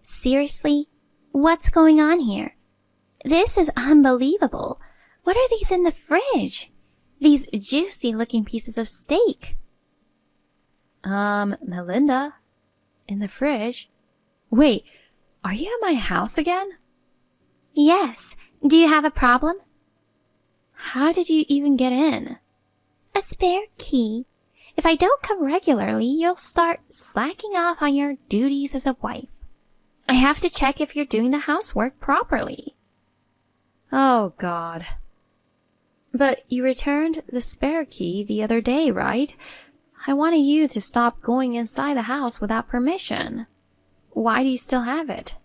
Seriously? What's going on here? This is unbelievable. What are these in the fridge? These juicy-looking pieces of steak. Melinda? In the fridge? Wait, are you at my house again? Yes. Do you have a problem? How did you even get in? A spare key. If I don't come regularly, you'll start slacking off on your duties as a wife. I have to check if you're doing the housework properly. Oh, God. But you returned the spare key the other day, right? I wanted you to stop going inside the house without permission. Why do you still have it?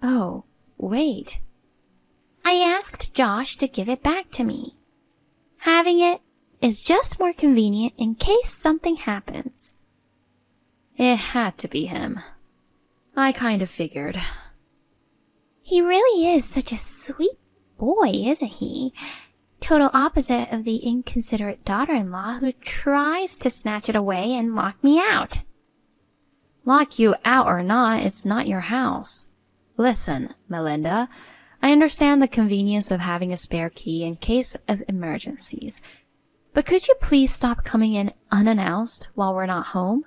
Oh, wait. I asked Josh to give it back to me. Having it is just more convenient in case something happens. It had to be him. I kind of figured. He really is such a sweet boy, isn't he? Total opposite of the inconsiderate daughter-in-law who tries to snatch it away and lock me out. Lock you out or not, it's not your house. Listen, Melinda, I understand the convenience of having a spare key in case of emergencies, but could you please stop coming in unannounced while we're not home?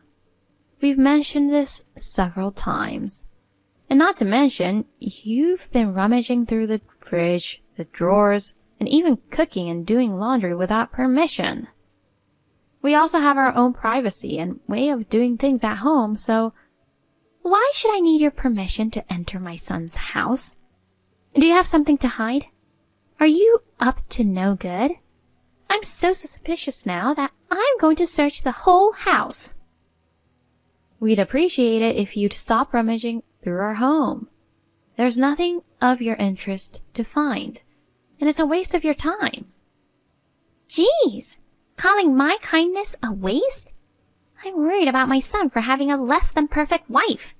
We've mentioned this several times. And not to mention, you've been rummaging through the fridge, the drawers, and even cooking and doing laundry without permission. We also have our own privacy and way of doing things at home, so why should I need your permission to enter my son's house? Do you have something to hide? Are you up to no good? I'm so suspicious now that I'm going to search the whole house. We'd appreciate it if you'd stop rummaging through our home. There's nothing of your interest to find, and it's a waste of your time. Geez, calling my kindness a waste? I'm worried about my son for having a less than perfect wife.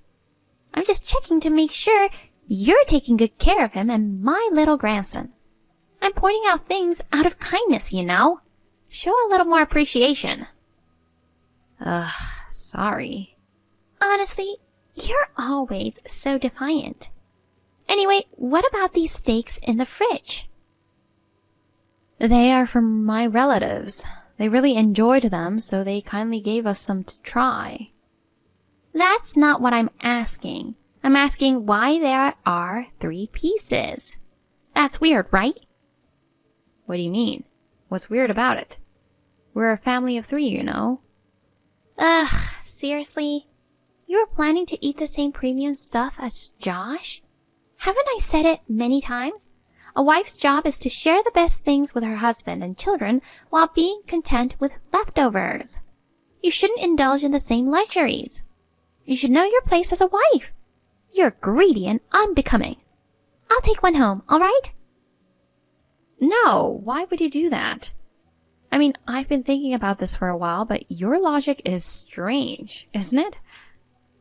I'm just checking to make sure you're taking good care of him and my little grandson. I'm pointing out things out of kindness, you know. Show a little more appreciation. Sorry. Honestly, you're always so defiant. Anyway, what about these steaks in the fridge? They are from my relatives. They really enjoyed them, so they kindly gave us some to try. That's not what I'm asking. I'm asking why there are 3 pieces. That's weird, right? What do you mean? What's weird about it? We're a family of 3, you know. Seriously? You were planning to eat the same premium stuff as Josh? Haven't I said it many times? A wife's job is to share the best things with her husband and children while being content with leftovers. You shouldn't indulge in the same luxuries. You should know your place as a wife. You're greedy and unbecoming. I'll take one home, all right? No, why would you do that? I mean, I've been thinking about this for a while, but your logic is strange, isn't it?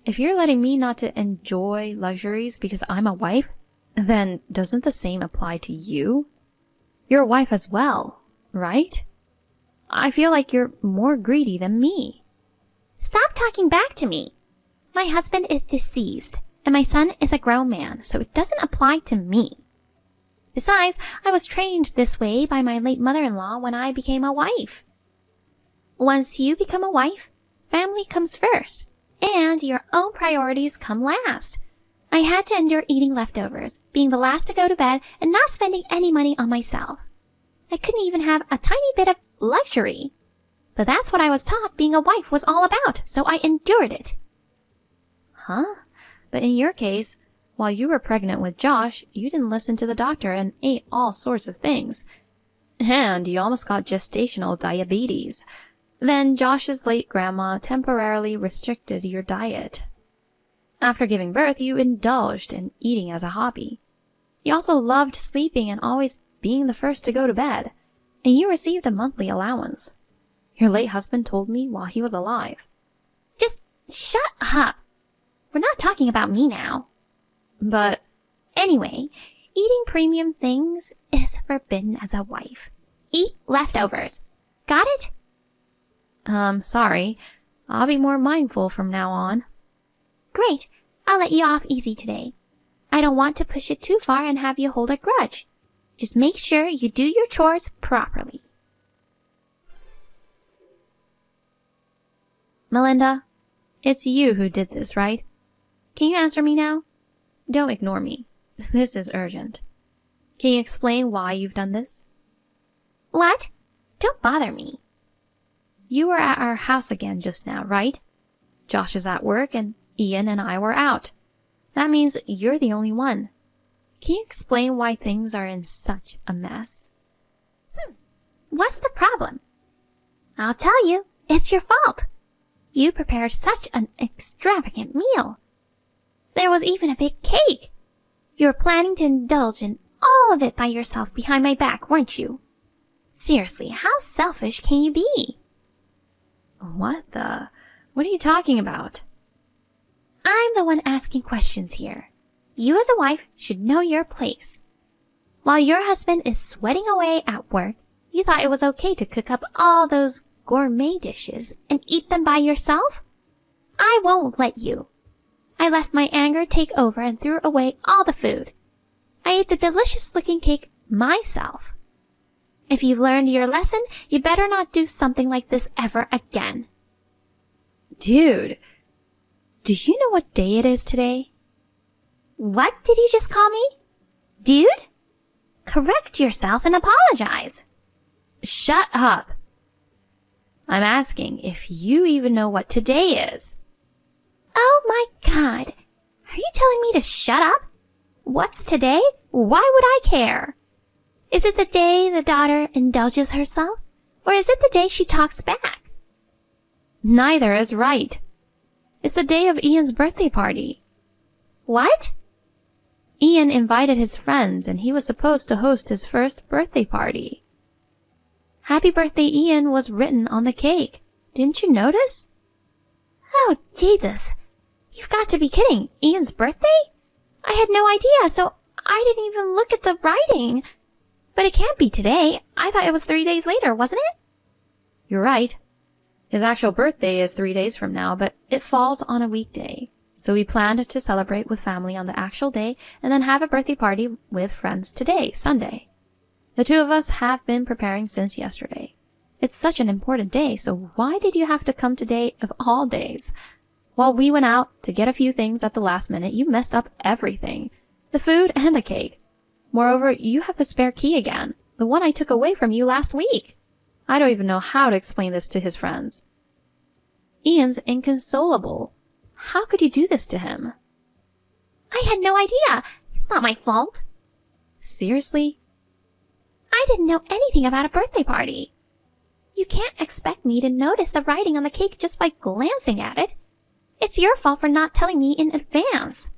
If you're letting me not to enjoy luxuries because I'm a wife, then doesn't the same apply to you? You're a wife as well, right? I feel like you're more greedy than me. Stop talking back to me. My husband is deceased, and my son is a grown man, so it doesn't apply to me. Besides, I was trained this way by my late mother-in-law when I became a wife. Once you become a wife, family comes first, and your own priorities come last. I had to endure eating leftovers, being the last to go to bed, and not spending any money on myself. I couldn't even have a tiny bit of luxury. But that's what I was taught being a wife was all about, so I endured it. Huh? But in your case, while you were pregnant with Josh, you didn't listen to the doctor and ate all sorts of things. And you almost got gestational diabetes. Then Josh's late grandma temporarily restricted your diet. After giving birth, you indulged in eating as a hobby. You also loved sleeping and always being the first to go to bed, and you received a monthly allowance. Your late husband told me while he was alive. Just shut up. We're not talking about me now. But anyway, eating premium things is forbidden as a wife. Eat leftovers. Got it? Sorry. I'll be more mindful from now on. Great. I'll let you off easy today. I don't want to push it too far and have you hold a grudge. Just make sure you do your chores properly. Melinda, it's you who did this, right? Can you answer me now? Don't ignore me. This is urgent. Can you explain why you've done this? What? Don't bother me. You were at our house again just now, right? Josh is at work and Ian and I were out. That means you're the only one. Can you explain why things are in such a mess? What's the problem? I'll tell you, it's your fault. You prepared such an extravagant meal. There was even a big cake. You were planning to indulge in all of it by yourself behind my back, weren't you? Seriously, how selfish can you be? What are you talking about? I'm the one asking questions here. You as a wife should know your place. While your husband is sweating away at work, you thought it was okay to cook up all those gourmet dishes and eat them by yourself? I won't let you. I left my anger take over and threw away all the food. I ate the delicious-looking cake myself. If you've learned your lesson, you better not do something like this ever again. Dude, do you know what day it is today? What did you just call me? Dude? Correct yourself and apologize. Shut up. I'm asking if you even know what today is. Oh my God. Are you telling me to shut up? What's today? Why would I care? Is it the day the daughter indulges herself? Or is it the day she talks back? Neither is right. It's the day of Ian's birthday party. What? Ian invited his friends and he was supposed to host his first birthday party. Happy birthday, Ian was written on the cake. Didn't you notice? Oh, Jesus. You've got to be kidding. Ian's birthday? I had no idea, so I didn't even look at the writing. But it can't be today. I thought it was 3 days later, wasn't it? You're right. His actual birthday is 3 days from now, but it falls on a weekday. So we planned to celebrate with family on the actual day and then have a birthday party with friends today, Sunday. The two of us have been preparing since yesterday. It's such an important day, so why did you have to come today of all days? While we went out to get a few things at the last minute, you messed up everything. The food and the cake. Moreover, you have the spare key again, the one I took away from you last week. I don't even know how to explain this to his friends. Ian's inconsolable. How could you do this to him? I had no idea. It's not my fault. Seriously? I didn't know anything about a birthday party. You can't expect me to notice the writing on the cake just by glancing at it. It's your fault for not telling me in advance.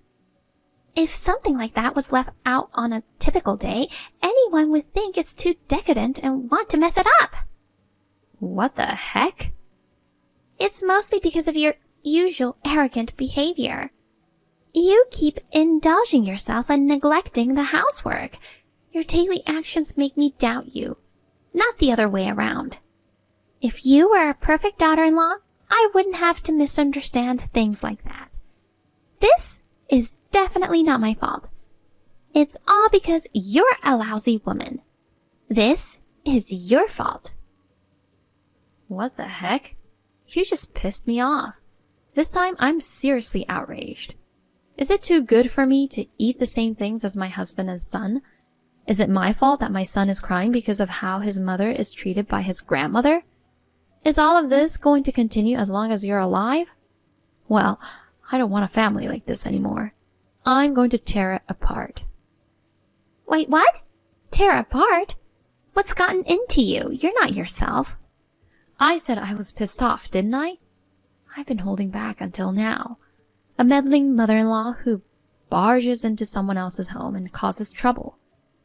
If something like that was left out on a typical day, anyone would think it's too decadent and want to mess it up. What the heck? It's mostly because of your usual arrogant behavior. You keep indulging yourself and neglecting the housework. Your daily actions make me doubt you, not the other way around. If you were a perfect daughter-in-law, I wouldn't have to misunderstand things like that. This is definitely not my fault. It's all because you're a lousy woman. This is your fault. What the heck? You just pissed me off. This time I'm seriously outraged. Is it too good for me to eat the same things as my husband and son? Is it my fault that my son is crying because of how his mother is treated by his grandmother? Is all of this going to continue as long as you're alive? Well, I don't want a family like this anymore. I'm going to tear it apart. Wait, what? Tear apart? What's gotten into you? You're not yourself. I said I was pissed off, didn't I? I've been holding back until now. A meddling mother-in-law who barges into someone else's home and causes trouble.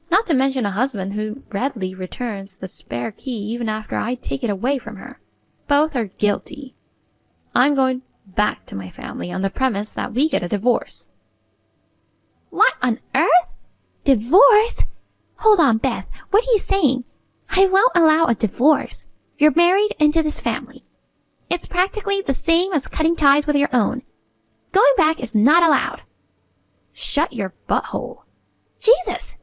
Not to mention a husband who readily returns the spare key even after I take it away from her. Both are guilty. I'm going back to my family on the premise that we get a divorce. What on earth? Divorce? Hold on, Beth. What are you saying? I won't allow a divorce. You're married into this family. It's practically the same as cutting ties with your own. Going back is not allowed. Shut your butthole. Jesus!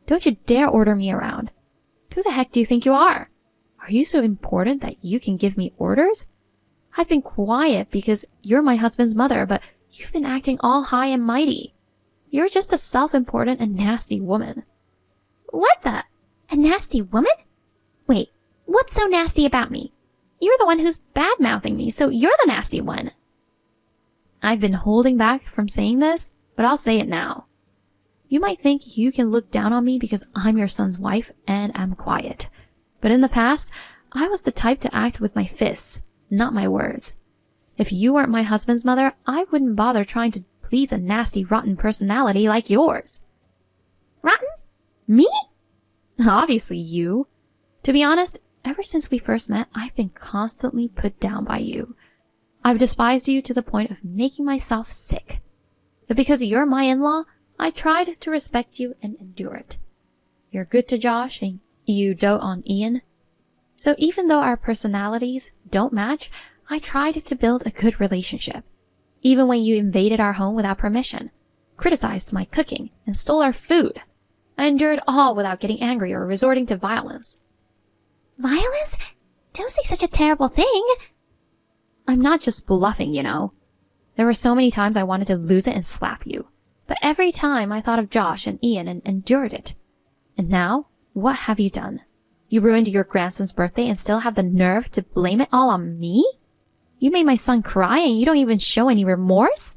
Don't you dare order me around. Who the heck do you think you are? Are you so important that you can give me orders? I've been quiet because you're my husband's mother, but you've been acting all high and mighty. You're just a self-important and nasty woman. What the? A nasty woman? Wait, what's so nasty about me? You're the one who's bad-mouthing me, so you're the nasty one. I've been holding back from saying this, but I'll say it now. You might think you can look down on me because I'm your son's wife and I'm quiet. But in the past, I was the type to act with my fists, not my words. If you weren't my husband's mother, I wouldn't bother trying to please a nasty, rotten personality like yours. Rotten? Me? Obviously you. To be honest, ever since we first met, I've been constantly put down by you. I've despised you to the point of making myself sick. But because you're my in-law, I tried to respect you and endure it. You're good to Josh and you dote on Ian. So even though our personalities don't match, I tried to build a good relationship. Even when you invaded our home without permission, criticized my cooking, and stole our food, I endured all without getting angry or resorting to violence. Violence? Don't say such a terrible thing. I'm not just bluffing, you know. There were so many times I wanted to lose it and slap you. But every time I thought of Josh and Ian and endured it. And now, what have you done? You ruined your grandson's birthday and still have the nerve to blame it all on me? You made my son cry and you don't even show any remorse?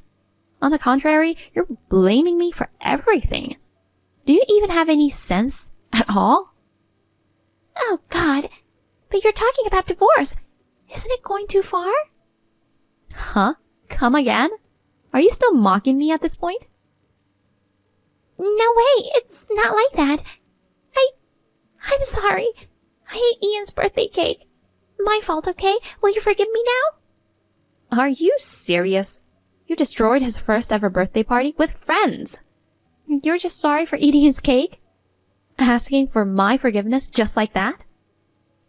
On the contrary, you're blaming me for everything. Do you even have any sense at all? Oh, God. But you're talking about divorce. Isn't it going too far? Huh? Come again? Are you still mocking me at this point? No way. It's not like that. I'm sorry. I ate Ian's birthday cake. My fault, okay? Will you forgive me now? Are you serious? You destroyed his first ever birthday party with friends. You're just sorry for eating his cake? Asking for my forgiveness just like that?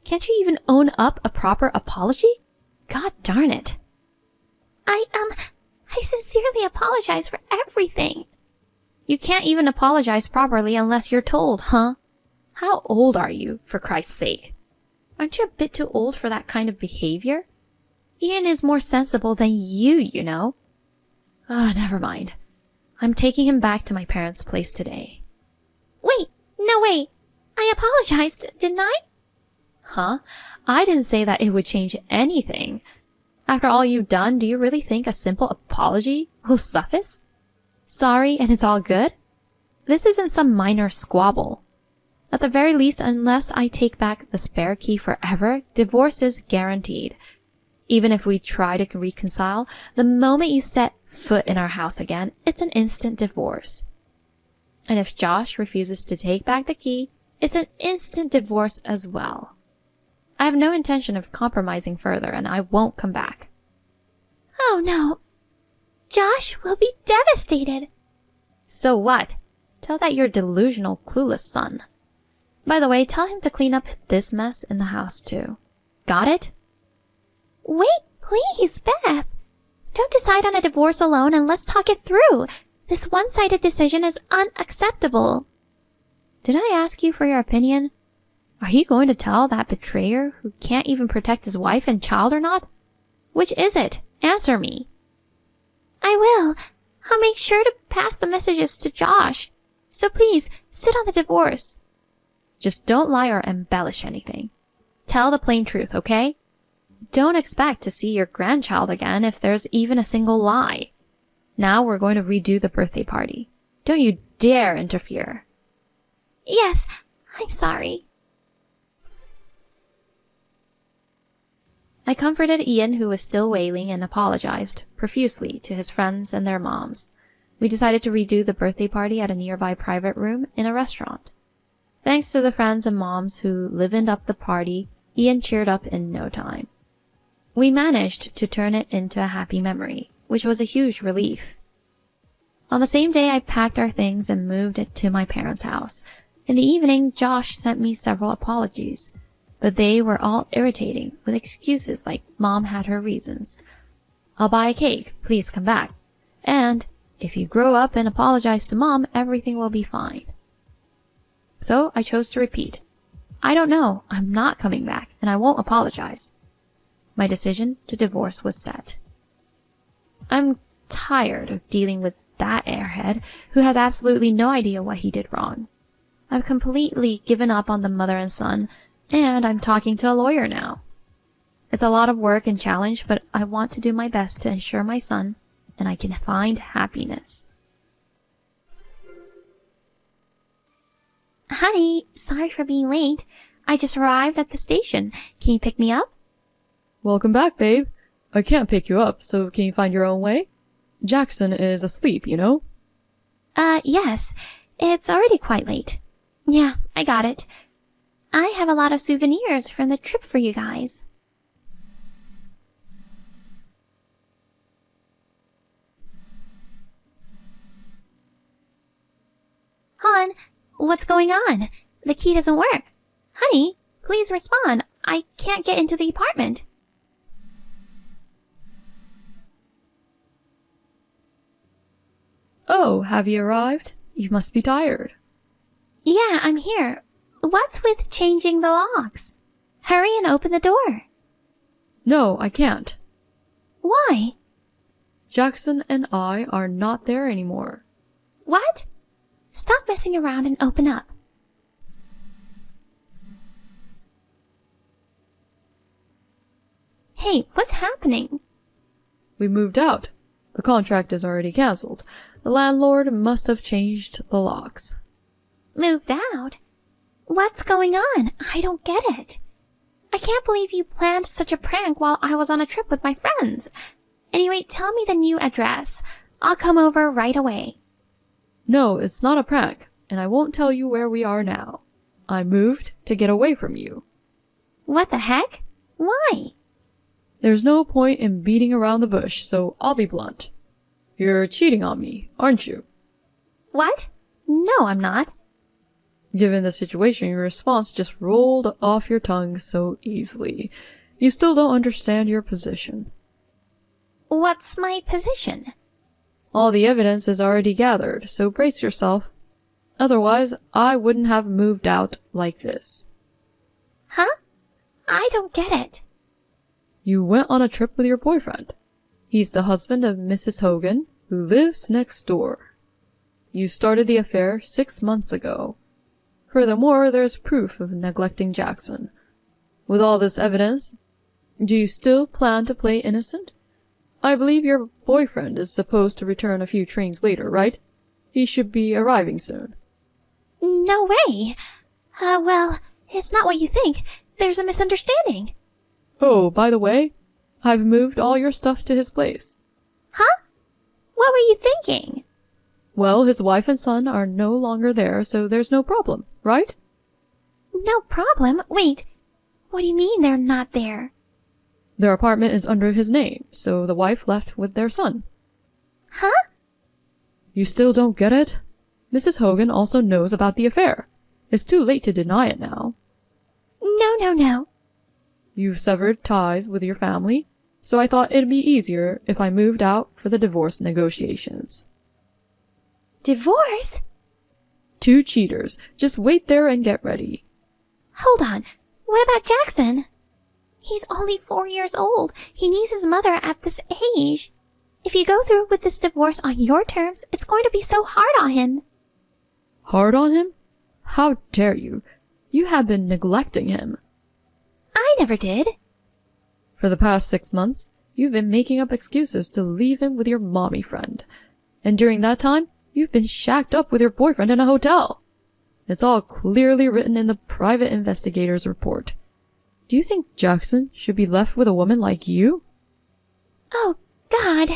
Can't you even own up a proper apology? God darn it. I sincerely apologize for everything. You can't even apologize properly unless you're told, huh? How old are you, for Christ's sake? Aren't you a bit too old for that kind of behavior? Ian is more sensible than you know. Never mind. I'm taking him back to my parents' place today. Wait, no way. I apologized, didn't I? Huh? I didn't say that it would change anything. After all you've done, do you really think a simple apology will suffice? Sorry and it's all good? This isn't some minor squabble. At the very least, unless I take back the spare key forever, divorce is guaranteed. Even if we try to reconcile, the moment you set foot in our house again, it's an instant divorce. And if Josh refuses to take back the key, it's an instant divorce as well. I have no intention of compromising further, and I won't come back. Oh no. Josh will be devastated. So what? Tell that your delusional, clueless son. By the way, tell him to clean up this mess in the house too. Got it? Wait, please, Beth. Don't decide on a divorce alone and let's talk it through. This one-sided decision is unacceptable. Did I ask you for your opinion? Are you going to tell that betrayer who can't even protect his wife and child or not? Which is it? Answer me. I will. I'll make sure to pass the messages to Josh. So please, sit on the divorce. Just don't lie or embellish anything. Tell the plain truth, okay? Don't expect to see your grandchild again if there's even a single lie. Now we're going to redo the birthday party. Don't you dare interfere. Yes, I'm sorry. I comforted Ian, who was still wailing, and apologized profusely to his friends and their moms. We decided to redo the birthday party at a nearby private room in a restaurant. Thanks to the friends and moms who livened up the party, Ian cheered up in no time. We managed to turn it into a happy memory, which was a huge relief. On the same day, I packed our things and moved it to my parents' house. In the evening, Josh sent me several apologies, but they were all irritating, with excuses like Mom had her reasons. I'll buy a cake, please come back. And if you grow up and apologize to Mom, everything will be fine. So I chose to repeat. I don't know. I'm not coming back, and I won't apologize. My decision to divorce was set. I'm tired of dealing with that airhead who has absolutely no idea what he did wrong. I've completely given up on the mother and son, and I'm talking to a lawyer now. It's a lot of work and challenge, but I want to do my best to ensure my son and I can find happiness. Honey, sorry for being late. I just arrived at the station. Can you pick me up? Welcome back, babe. I can't pick you up, so can you find your own way? Jackson is asleep, you know? Yes. It's already quite late. Yeah, I got it. I have a lot of souvenirs from the trip for you guys. Hon, what's going on? The key doesn't work. Honey, please respond. I can't get into the apartment. Oh, have you arrived? You must be tired. Yeah, I'm here. What's with changing the locks? Hurry and open the door. No, I can't. Why? Jackson and I are not there anymore. What? Stop messing around and open up. Hey, what's happening? We moved out. The contract is already cancelled. The landlord must have changed the locks. Moved out? What's going on? I don't get it. I can't believe you planned such a prank while I was on a trip with my friends. Anyway, tell me the new address. I'll come over right away. No, it's not a prank, and I won't tell you where we are now. I moved to get away from you. What the heck? Why? There's no point in beating around the bush, so I'll be blunt. You're cheating on me, aren't you? What? No, I'm not. Given the situation, your response just rolled off your tongue so easily. You still don't understand your position. What's my position? All the evidence is already gathered, so brace yourself. Otherwise, I wouldn't have moved out like this. Huh? I don't get it. You went on a trip with your boyfriend. He's the husband of Mrs. Hogan, who lives next door. You started the affair 6 months ago. Furthermore, there's proof of neglecting Jackson. With all this evidence, do you still plan to play innocent? I believe your boyfriend is supposed to return a few trains later, right? He should be arriving soon. No way. Well, it's not what you think. There's a misunderstanding. Oh, by the way, I've moved all your stuff to his place. Huh? What were you thinking? Well, his wife and son are no longer there, so there's no problem, right? No problem? Wait, what do you mean they're not there? Their apartment is under his name, so the wife left with their son. Huh? You still don't get it? Mrs. Hogan also knows about the affair. It's too late to deny it now. No. You've severed ties with your family, so I thought it'd be easier if I moved out for the divorce negotiations. Divorce? 2 cheaters. Just wait there and get ready. Hold on. What about Jackson? He's only 4 years old. He needs his mother at this age. If you go through with this divorce on your terms, it's going to be so hard on him. Hard on him? How dare you? You have been neglecting him. I never did. For the past 6 months, you've been making up excuses to leave him with your mommy friend. And during that time, you've been shacked up with your boyfriend in a hotel. It's all clearly written in the private investigator's report. Do you think Jackson should be left with a woman like you? Oh, God.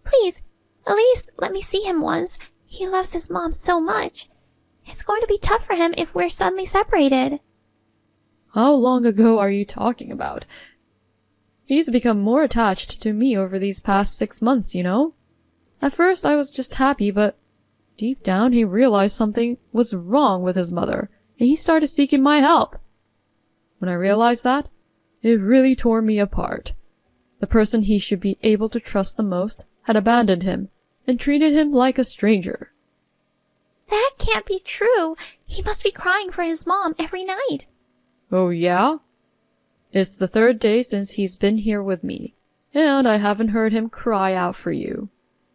Please, at least let me see him once. He loves his mom so much. It's going to be tough for him if we're suddenly separated. How long ago are you talking about? He's become more attached to me over these past 6 months, you know? At first I was just happy, but deep down he realized something was wrong with his mother, and he started seeking my help. When I realized that, it really tore me apart. The person he should be able to trust the most had abandoned him, and treated him like a stranger. That can't be true. He must be crying for his mom every night. Oh yeah? It's the 3rd day since he's been here with me, and I haven't heard him cry out for you.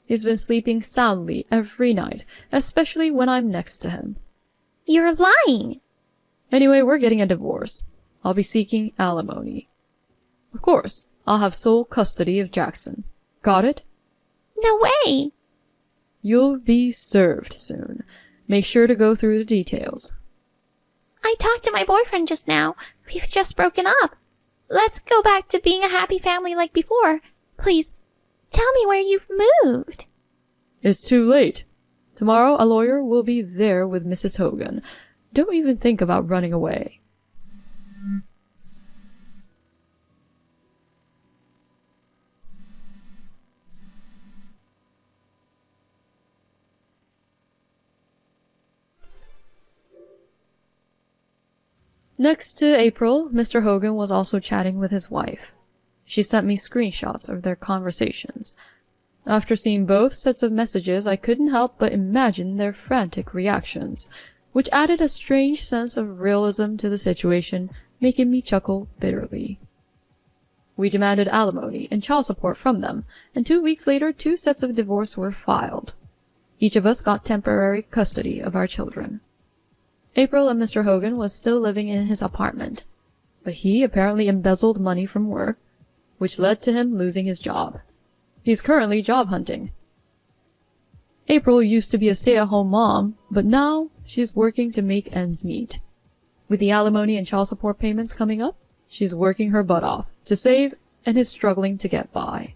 He's been sleeping soundly every night, especially when I'm next to him. You're lying. Anyway, we're getting a divorce. I'll be seeking alimony. Of course, I'll have sole custody of Jackson. Got it? No way. You'll be served soon. Make sure to go through the details. I talked to my boyfriend just now. We've just broken up. Let's go back to being a happy family like before. Please, tell me where you've moved. It's too late. Tomorrow a lawyer will be there with Mrs. Hogan. Don't even think about running away. Next to April, Mr. Hogan was also chatting with his wife. She sent me screenshots of their conversations. After seeing both sets of messages, I couldn't help but imagine their frantic reactions, which added a strange sense of realism to the situation, making me chuckle bitterly. We demanded alimony and child support from them, and 2 weeks later 2 sets of divorce were filed. Each of us got temporary custody of our children. April and Mr. Hogan was still living in his apartment, but he apparently embezzled money from work, which led to him losing his job. He's currently job hunting. April used to be a stay-at-home mom, but now she's working to make ends meet. With the alimony and child support payments coming up, she's working her butt off to save and is struggling to get by.